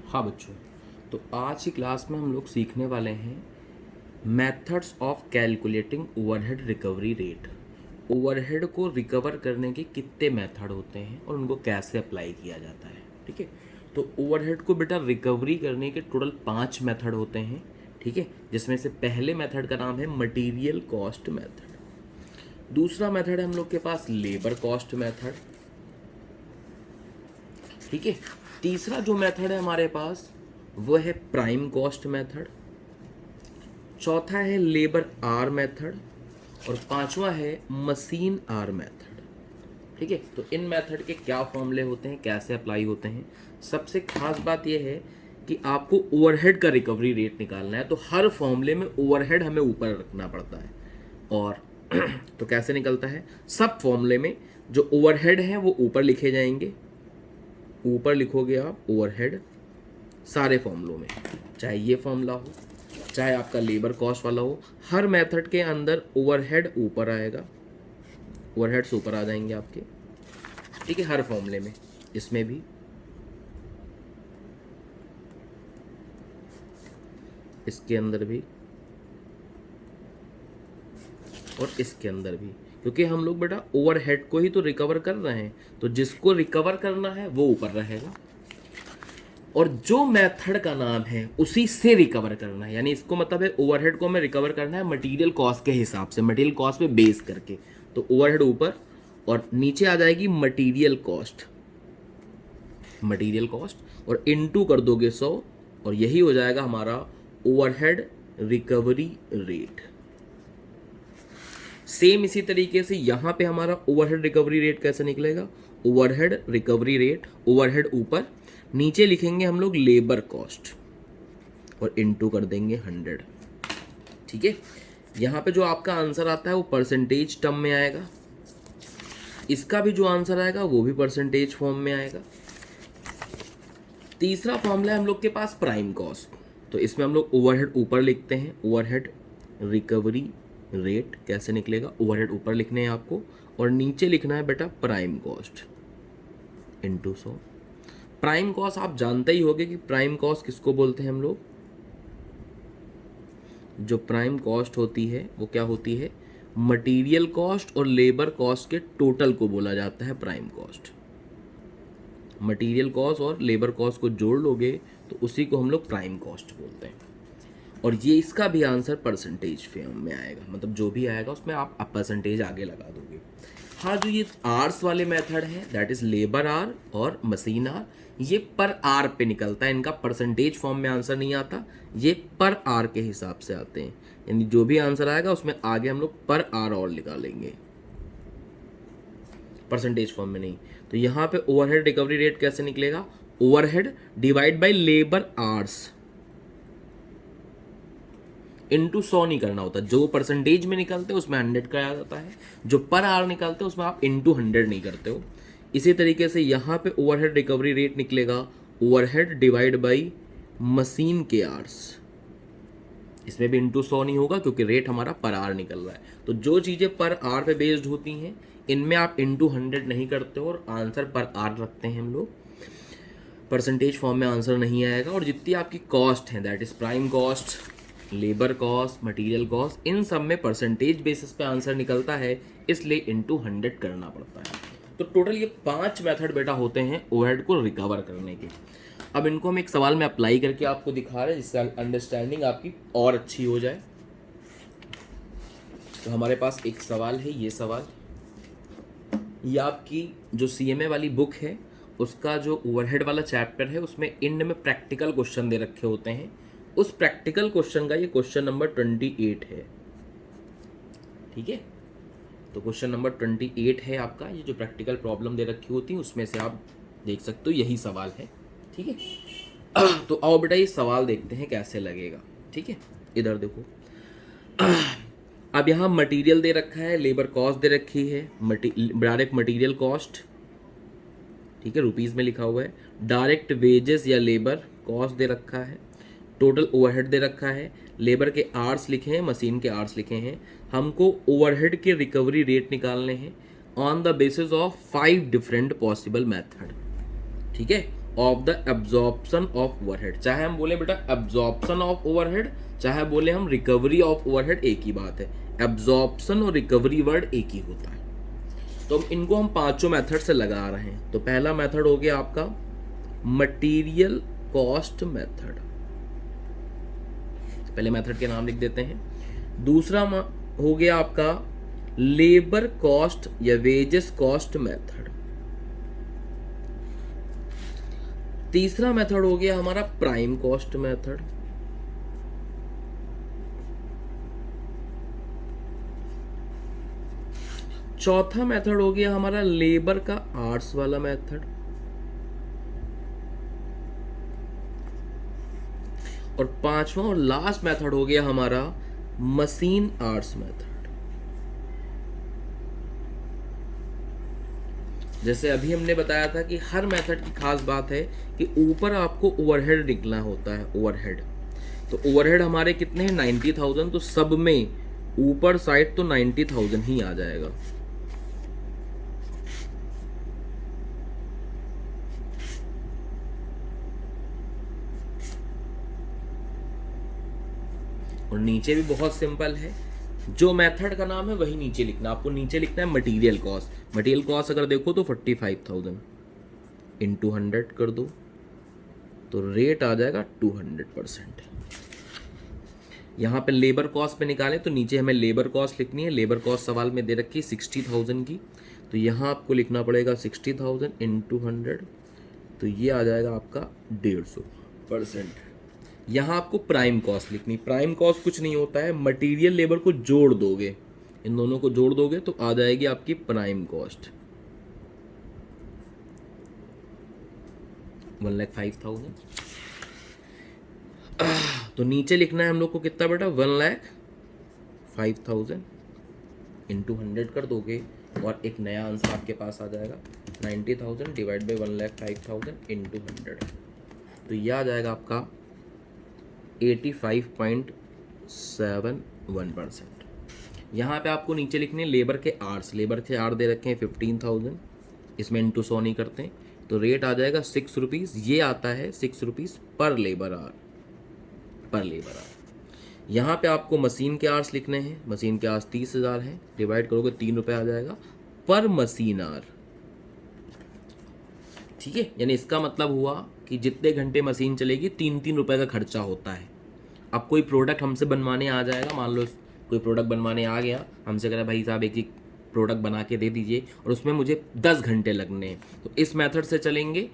हाँ बच्चों, तो आज की क्लास में हम लोग सीखने वाले हैं methods of calculating overhead recovery rate. Overhead को रिकवर करने के कितने मेथड होते हैं और उनको कैसे अप्लाई किया जाता है। ठीक है, तो ओवरहेड को बेटा रिकवरी करने के टोटल 5 मेथड होते हैं। ठीक है, जिसमें से पहले मेथड का नाम है मटेरियल कॉस्ट मेथड। दूसरा मेथड है हम लोग के पास लेबर कॉस्ट मेथड। ठीक है, तीसरा जो मेथड है हमारे पास वो है प्राइम कॉस्ट मेथड। चौथा है लेबर आर मेथड और पांचवा है मशीन आर मेथड। ठीक है, तो इन मेथड के क्या फॉर्मूले होते हैं, कैसे अप्लाई होते हैं। सबसे खास बात यह है कि आपको ओवरहेड का रिकवरी रेट निकालना है, तो हर फॉर्मूले में ओवरहेड हमें ऊपर रखना पड़ता है। और तो कैसे निकलता है, सब फॉर्मूले में जो ओवरहेड है वो ऊपर लिखे जाएंगे। ऊपर लिखोगे आप ओवरहेड सारे फॉर्मूलों में, चाहे ये फॉर्मूला हो चाहे आपका लेबर कॉस्ट वाला हो, हर मेथड के अंदर ओवरहेड ऊपर आएगा, ओवरहेड्स ऊपर आ जाएंगे आपके। ठीक है, हर फॉर्मूले में, इसमें भी, इसके अंदर भी और इसके अंदर भी, क्योंकि हम लोग बेटा ओवरहेड को ही तो रिकवर कर रहे हैं, तो जिसको रिकवर करना है वो ऊपर रहेगा और जो मेथड का नाम है उसी से रिकवर करना है। यानी इसको मतलब है ओवरहेड को हमें रिकवर करना है मटेरियल कॉस्ट के हिसाब से, मटेरियल कॉस्ट पे बेस करके। तो ओवरहेड ऊपर और नीचे आ जाएगी मटेरियल कॉस्ट, मटेरियल कॉस्ट और इनटू कर दोगे 100 और यही हो जाएगा हमारा ओवरहेड रिकवरी रेट। सेम इसी तरीके से यहां पे हमारा ओवरहेड रिकवरी रेट कैसे निकलेगा, ओवरहेड रिकवरी रेट, ओवरहेड ऊपर, नीचे लिखेंगे हम लोग लेबर कॉस्ट और इनटू कर देंगे 100। ठीक है, यहां पे जो आपका आंसर आता है वो परसेंटेज टर्म में आएगा, इसका भी जो आंसर आएगा वो भी परसेंटेज फॉर्म में आएगा। तीसरा फॉर्मूला है हम लोग के पास प्राइम कॉस्ट, तो इसमें हम लोग ओवरहेड ऊपर लिखते हैं, ओवरहेड रिकवरी रेट कैसे निकलेगा, ओवरहेड ऊपर लिखने हैं आपको और नीचे लिखना है बेटा prime cost into 100। Prime cost आप जानते ही होंगे कि प्राइम कॉस्ट किसको बोलते हैं हम लोग। जो प्राइम कॉस्ट होती है वो क्या होती है, मटेरियल कॉस्ट और लेबर कॉस्ट के टोटल को बोला जाता है प्राइम कॉस्ट। मटेरियल कॉस्ट और लेबर कॉस्ट को जोड़ लोगे तो उसी को हम लोग प्राइम कॉस्ट बोलते हैं। और ये इसका भी आंसर परसेंटेज फॉर्म में आएगा, मतलब जो भी आएगा उसमें आप परसेंटेज आगे लगा दोगे। हाँ, जो ये आर्स वाले मेथड है दैट इज लेबर आर और मशीन आर, ये पर आर पे निकलता है, इनका परसेंटेज फॉर्म में आंसर नहीं आता, ये पर आर के हिसाब से आते हैं। यानी जो भी आंसर आएगा उसमें आगे हम लोग पर आर और निकालेंगे, परसेंटेज फॉर्म में नहीं। तो यहाँ पे ओवरहेड रिकवरी रेट कैसे निकलेगा, overhead divide by labour hours into 100 नहीं करना होता, जो परसेंटेज में निकलते हैं उसमें 100 का आ जाता है, जो पर आवर निकलते हैं उसमें आप इनटू 100 नहीं करते हो। इसी तरीके से यहाँ पे ओवरहेड रिकवरी रेट निकलेगा ओवरहेड डिवाइड बाई मशीन के आवर्स, इसमें भी इनटू 100 नहीं होगा क्योंकि रेट हमारा पर आवर निकल रहा है। तो जो चीज़ें पर आवर पे बेस्ड होती हैं इनमें आप इनटू 100 नहीं करते हो और आंसर पर आवर रखते हैं हम लोग, परसेंटेज फॉर्म में आंसर नहीं आएगा। और जितनी आपकी कॉस्ट है that is prime cost, labour cost, material cost, इन सब में परसेंटेज बेसिस पे आंसर निकलता है, इसलिए इनटू 100 करना पड़ता है। तो टोटल ये 5 मेथड बेटा होते हैं ओवरहेड को रिकवर करने के। अब इनको हम एक सवाल में अप्लाई करके आपको दिखा रहे हैं जिससे अंडरस्टैंडिंग आपकी और अच्छी हो जाए। तो हमारे पास एक सवाल है, ये सवाल, ये आपकी जो सीएमए वाली बुक है उसका जो ओवरहेड वाला चैप्टर है उसमें एंड में प्रैक्टिकल क्वेश्चन दे रखे होते हैं। उस प्रैक्टिकल क्वेश्चन का ये क्वेश्चन नंबर 28 है। ठीक है, तो क्वेश्चन नंबर 28 है आपका, ये जो प्रैक्टिकल प्रॉब्लम दे रखी होती है उसमें से आप देख सकते हो यही सवाल है। ठीक है, तो आओ बेटा ये सवाल देखते हैं कैसे लगेगा। ठीक है, इधर देखो, अब यहाँ मटेरियल दे रखा है, लेबर कॉस्ट दे रखी है, डायरेक्ट मटेरियल कॉस्ट, ठीक है, रुपीज़ में लिखा हुआ है, डायरेक्ट वेजेस या लेबर कॉस्ट दे रखा है, टोटल ओवरहेड दे रखा है, लेबर के आवर्स लिखे हैं, मशीन के आवर्स लिखे हैं। हमको ओवरहेड के रिकवरी रेट निकालने हैं on the basis of 5 different possible method. ठीक है, of the absorption of overhead. चाहे हम बोले बेटा एब्जॉर्प्शन ऑफ ओवरहेड, चाहे बोले हम रिकवरी ऑफ ओवरहेड, एक ही बात है। एब्जॉर्प्शन और रिकवरी वर्ड एक ही होता है। तो इनको हम पांचों मेथड से लगा रहे हैं। तो पहला मेथड हो गया आपका मटेरियल कॉस्ट मेथड, पहले मेथड के नाम लिख देते हैं। दूसरा हो गया आपका लेबर कॉस्ट या वेजेस कॉस्ट मेथड। तीसरा मेथड हो गया हमारा प्राइम कॉस्ट मेथड। चौथा मेथड हो गया हमारा लेबर का आर्ट्स वाला मेथड। और पांचवा और लास्ट मेथड हो गया हमारा मशीन आर्ट्स मेथड। जैसे अभी हमने बताया था कि हर मेथड की खास बात है कि ऊपर आपको ओवरहेड निकलना होता है, ओवरहेड। तो ओवरहेड हमारे कितने हैं 90,000, तो सब में ऊपर साइड तो 90,000 ही आ जाएगा। और नीचे भी बहुत सिंपल है, जो मेथड का नाम है वही नीचे लिखना। आपको नीचे लिखना है मटेरियल कॉस्ट। मटेरियल कॉस्ट अगर देखो तो 45,000 इंटू 100 कर दो तो रेट आ जाएगा 200%। यहाँ पे लेबर कॉस्ट पे निकालें तो नीचे हमें लेबर कॉस्ट लिखनी है। लेबर कॉस्ट सवाल में दे रखी है 60,000 की, तो यहाँ आपको लिखना पड़ेगा 60,000 इंटू 100, तो ये आ जाएगा आपका 150%। यहाँ आपको प्राइम कॉस्ट लिखनी। प्राइम कॉस्ट कुछ नहीं होता है, मटेरियल लेबर को जोड़ दोगे, इन दोनों को जोड़ दोगे तो आ जाएगी आपकी प्राइम कॉस्ट 1,05,000। तो नीचे लिखना है हम लोग को कितना बेटा 1,05,000 इंटू 100 कर दोगे और एक नया आंसर आपके पास आ जाएगा 90,000 डिवाइड बाई 1,05,000 इंटू 100, तो यह आ जाएगा आपका 85.71%। यहाँ पे आपको नीचे लिखने लेबर के आर्स। लेबर के आर दे रखे हैं 15,000, इसमें इंटू 100 नहीं करते, तो रेट आ जाएगा 6 रुपीज़। ये आता है 6 रुपीज़ पर लेबर आर, पर लेबर आर। यहाँ पे आपको मशीन के आर्स लिखने हैं। मशीन के आर्स 30,000 हैं, डिवाइड करोगे 3 रुपये आ जाएगा पर मशीन आर। ठीक है, यानी इसका मतलब हुआ कि जितने घंटे मशीन चलेगी 3-3 रुपये का खर्चा होता है। अब कोई प्रोडक्ट हमसे बनवाने आ जाएगा, मान लो कोई प्रोडक्ट बनवाने आ गया, हमसे कह रहा है भाई साहब एक प्रोडक्ट बना के दे दीजिए और उसमें मुझे 10 घंटे लगने हैं, तो इस मेथड से चलेंगे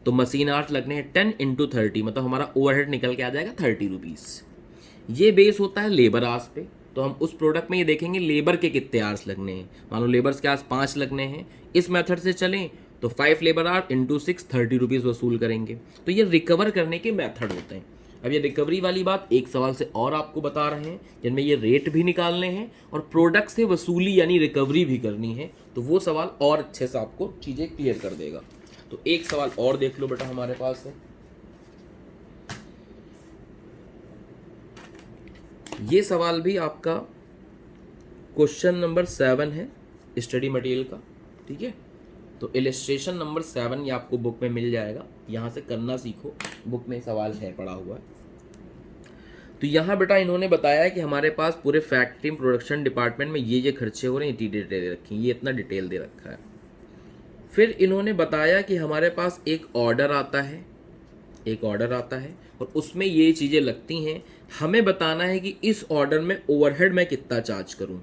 तो मशीन आर्ट लगने हैं 10 इंटू 30, मतलब हमारा ओवरहेड निकल के आ जाएगा 30 रुपीज़। ये बेस होता है लेबर आर्स पे। तो हम उस प्रोडक्ट में ये देखेंगे लेबर के कितने आर्स लगने हैं। मान लो लेबर्स के आर्स 5 लगने हैं, इस मेथड से चलें तो 5 लेबर आर इंटू 6 30 रुपीज़ वसूल करेंगे। तो ये रिकवर करने के मेथड होते हैं। अब ये रिकवरी वाली बात एक सवाल से और आपको बता रहे हैं जिनमें ये रेट भी निकालने हैं और प्रोडक्ट से वसूली यानी रिकवरी भी करनी है, तो वो सवाल और अच्छे से आपको चीज़ें क्लियर कर देगा। तो एक सवाल और देख लो बेटा हमारे पास है, ये सवाल भी आपका क्वेश्चन नंबर 7 है स्टडी मटेरियल का। ठीक है, तो इलस्ट्रेशन नंबर 7 ये आपको बुक में मिल जाएगा, यहाँ से करना सीखो, बुक में सवाल है पड़ा हुआ है। तो यहाँ बेटा इन्होंने बताया कि हमारे पास पूरे फैक्ट्री प्रोडक्शन डिपार्टमेंट में ये खर्चे हो रहे हैं, इतनी डिटेल दे रखी है, ये इतना डिटेल दे रखा है। फिर इन्होंने बताया कि हमारे पास एक ऑर्डर आता है, एक ऑर्डर आता है और उसमें ये चीज़ें लगती हैं। हमें बताना है कि इस ऑर्डर में ओवरहेड मैं कितना चार्ज करूं,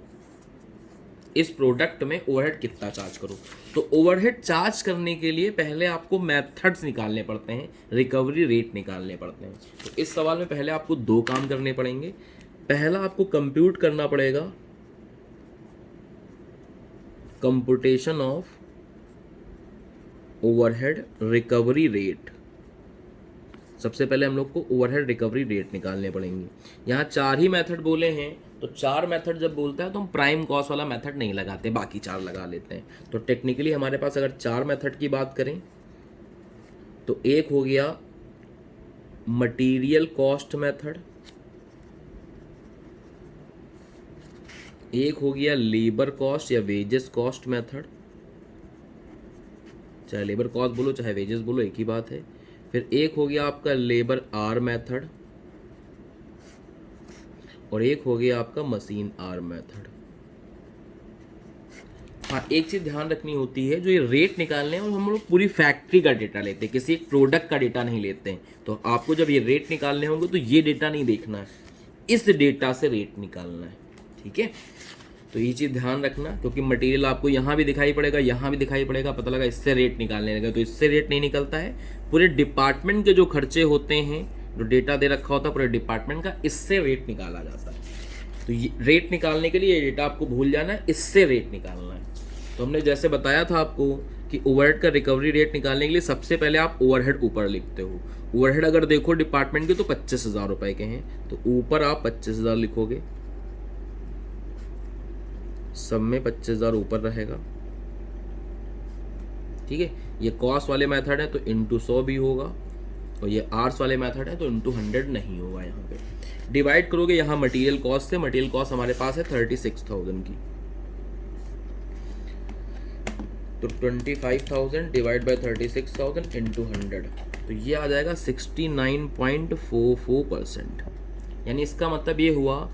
इस प्रोडक्ट में ओवरहेड कितना चार्ज करूं। तो ओवरहेड चार्ज करने के लिए पहले आपको मेथड्स निकालने पड़ते हैं, रिकवरी रेट निकालने पड़ते हैं। तो इस सवाल में पहले आपको 2 काम करने पड़ेंगे। पहला आपको कंप्यूट करना पड़ेगा computation of overhead recovery rate. सबसे पहले हम लोग को ओवरहेड रिकवरी रेट निकालने पड़ेंगे। यहाँ 4 ही मेथड बोले हैं, तो 4 मेथड जब बोलता है तो हम प्राइम कॉस्ट वाला मेथड नहीं लगाते, बाकी 4 लगा लेते हैं। तो टेक्निकली हमारे पास अगर 4 मेथड की बात करें तो एक हो गया मटेरियल कॉस्ट मेथड, एक हो गया लेबर कॉस्ट या वेजेस कॉस्ट मेथड, चाहे लेबर कॉस्ट बोलो चाहे वेजेस बोलो एक ही बात है। फिर एक हो गया आपका लेबर आर मेथड, और एक हो गया आपका मशीन आर मेथड। हाँ, एक चीज़ ध्यान रखनी होती है, जो ये रेट निकालने हैं और हम लोग पूरी फैक्ट्री का डेटा लेते हैं, किसी एक प्रोडक्ट का डेटा नहीं लेते हैं। तो आपको जब ये रेट निकालने होंगे तो ये डेटा नहीं देखना है, इस डेटा से रेट निकालना है, ठीक है। तो ये चीज़ ध्यान रखना, क्योंकि मटेरियल आपको यहाँ भी दिखाई पड़ेगा, यहाँ भी दिखाई पड़ेगा, पता लगा इससे रेट निकालने लगे, तो इससे रेट नहीं निकलता है। पूरे डिपार्टमेंट के जो खर्चे होते हैं, जो डेटा दे रखा होता है पूरे डिपार्टमेंट का, इससे रेट निकाला जाता है। तो ये रेट निकालने के लिए ये डेटा आपको भूल जाना है, इससे रेट निकालना है। तो हमने जैसे बताया था आपको कि ओवरहेड का रिकवरी रेट निकालने के लिए सबसे पहले आप ओवरहेड ऊपर लिखते हो। ओवरहेड अगर देखो डिपार्टमेंट के तो 25,000 रुपए के हैं, तो ऊपर आप 25,000 लिखोगे, सब में 25,000 ऊपर रहेगा, ठीक है। ये कॉस्ट वाले मेथड है तो इंटू 100 भी होगा, और ये आर्स वाले मेथड है तो इंटू 100 नहीं होगा। यहाँ पे डिवाइड करोगे यहाँ मटेरियल कॉस्ट से, मटेरियल कॉस्ट हमारे पास है 36,000 की, तो 25,000 डिवाइड बाई 36,000 इंटू 100, तो ये आ जाएगा 69.44%। यानी इसका मतलब ये हुआ,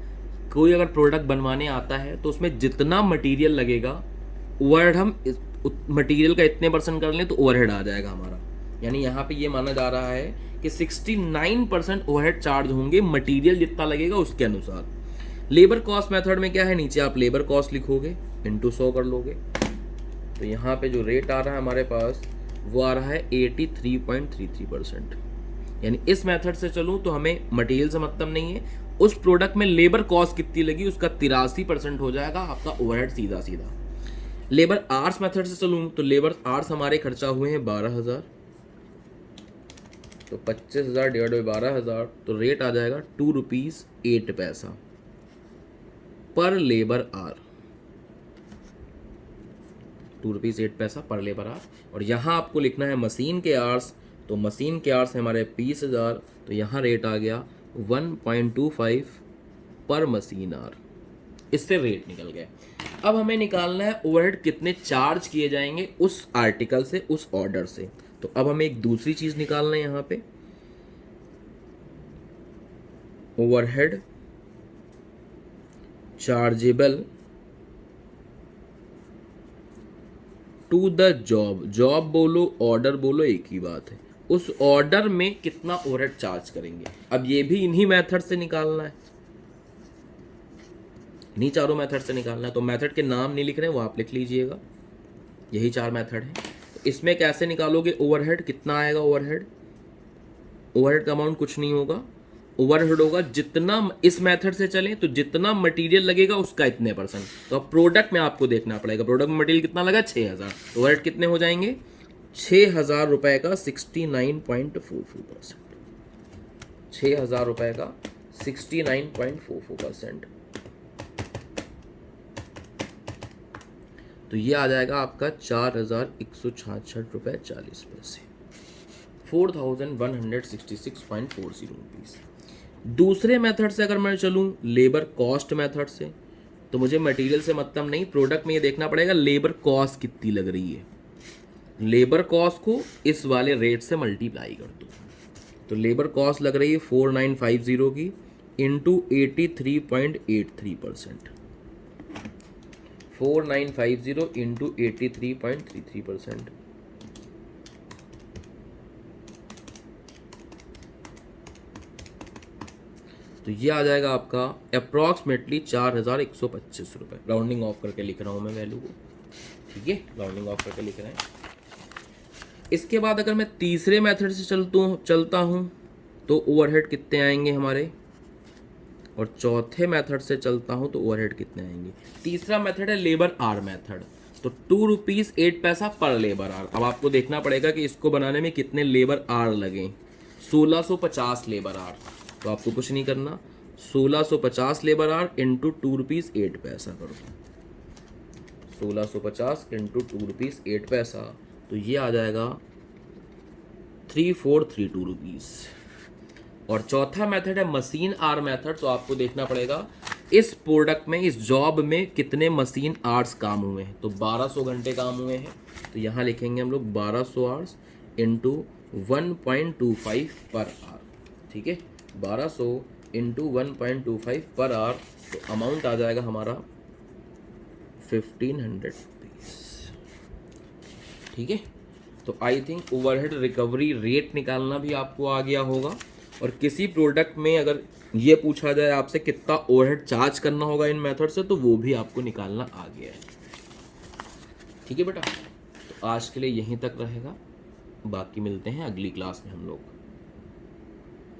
कोई अगर प्रोडक्ट बनवाने आता है तो उसमें जितना मटेरियल लगेगा, ओवरहेड हम मटेरियल का इतने % कर लें तो ओवरहेड आ जाएगा हमारा। यानी यहाँ पे ये माना जा रहा है कि 69% ओवरहेड चार्ज होंगे मटेरियल जितना लगेगा उसके अनुसार। लेबर कॉस्ट मेथड में क्या है, नीचे आप लेबर कॉस्ट लिखोगे, इंटू 100 कर लोगे, तो यहाँ पे जो रेट आ रहा है हमारे पास वो आ रहा है 83.33%। यानी इस मेथड से चलूँ तो हमें मटेरियल से मतलब नहीं है, उस प्रोडक्ट में लेबर कॉस्ट कितनी लगी उसका 83% हो जाएगा आपका ओवरहेड सीधा सीधा। लेबर आवर्स मेथड से चलूँ तो लेबर आवर्स हमारे खर्चा हुए हैं 12,000, तो 25,000 डिवाइड बाई 12,000, तो रेट आ जाएगा 2 रुपीज़ 8 पैसा पर लेबर आवर, 2 रुपीज़ 8 पैसा पर लेबर आवर। और यहाँ आपको लिखना है मशीन के आवर्स, तो मशीन के आवर्स है हमारे 20,000, तो यहाँ रेट आ गया 1.25 पर मशीन आवर, इससे रेट निकल गया। अब हमें निकालना है ओवरहेड कितने चार्ज किए जाएंगे उस आर्टिकल से, उस ऑर्डर से। तो अब हमें एक दूसरी चीज निकालना है यहाँ पे, overhead chargeable to the job, job बोलो ऑर्डर बोलो एक ही बात है, उस ऑर्डर में कितना ओवरहेड चार्ज करेंगे। अब ये भी इन्हीं मेथड से निकालना है, इन्हीं चारों मेथड से निकालना है। तो मेथड के नाम नहीं लिख रहे हैं, वो आप लिख लीजिएगा, यही 4 मेथड है। तो इसमें कैसे निकालोगे ओवरहेड, कितना आएगा ओवरहेड, ओवरहेड का अमाउंट कुछ नहीं होगा, ओवरहेड होगा जितना, इस मेथड से चलें तो जितना मटेरियल लगेगा उसका इतने %। तो अब प्रोडक्ट में आपको देखना पड़ेगा, प्रोडक्ट में मटेरियल कितना लगा 6,000, तो ओवरहेड कितने हो जाएंगे 6,000 रुपए का 69.44%, 6,000 रुपए का 69.44%। तो ये आ जाएगा आपका 4,166 रुपये 40 पैसे, 4,166.40 रुपीज़। दूसरे मेथड से अगर मैं चलूँ लेबर कॉस्ट मेथड से, तो मुझे मटेरियल से मतलब नहीं, प्रोडक्ट में ये देखना पड़ेगा लेबर कॉस्ट कितनी लग रही है, लेबर कॉस्ट को इस वाले रेट से मल्टीप्लाई कर दो। तो लेबर कॉस्ट लग रही है 4,950 की इंटू 83.83%, 4,950 इंटू 83.33%, तो ये आ जाएगा आपका अप्रॉक्सीमेटली 4,125 रुपये। राउंडिंग ऑफ करके लिख रहा हूँ मैं वैल्यू को, ठीक है, राउंडिंग ऑफ करके लिख रहे हैं। इसके बाद अगर मैं तीसरे मेथड से चलता हूँ तो ओवरहेड कितने आएंगे हमारे, और चौथे मेथड से चलता हूँ तो ओवरहेड कितने आएंगे। तीसरा मेथड है लेबर आर मेथड, तो 2 रुपीज़ 8 पैसा पर लेबर आर। अब आपको देखना पड़ेगा कि इसको बनाने में कितने लेबर आर लगे, 1650 लेबर आर। तो आपको कुछ नहीं करना, 1650 लेबर आर इंटू 2 रुपीज़ 8 पैसा करो, 1650 इंटू 2 रुपीज़ 8 पैसा, तो ये आ जाएगा 3,432 रुपीज़। और चौथा मेथड है मशीन आर मेथड, तो आपको देखना पड़ेगा इस प्रोडक्ट में, इस जॉब में कितने मशीन आवर्स काम हुए हैं, तो 1200 घंटे काम हुए हैं, तो यहाँ लिखेंगे हम लोग 1200 आवर्स इंटू 1.25 पर आवर, ठीक है। 1200 इंटू 1.25 पर आवर, तो अमाउंट आ जाएगा हमारा 1500 रुपीज़, ठीक है। तो I think overhead recovery rate निकालना भी आपको आ गया होगा। और किसी प्रोडक्ट में अगर ये पूछा जाए आपसे कितना ओवरहेड चार्ज करना होगा इन मेथड से, तो वो भी आपको निकालना आ गया है, ठीक है बेटा। तो आज के लिए यहीं तक रहेगा, बाकी मिलते हैं अगली क्लास में हम लोग।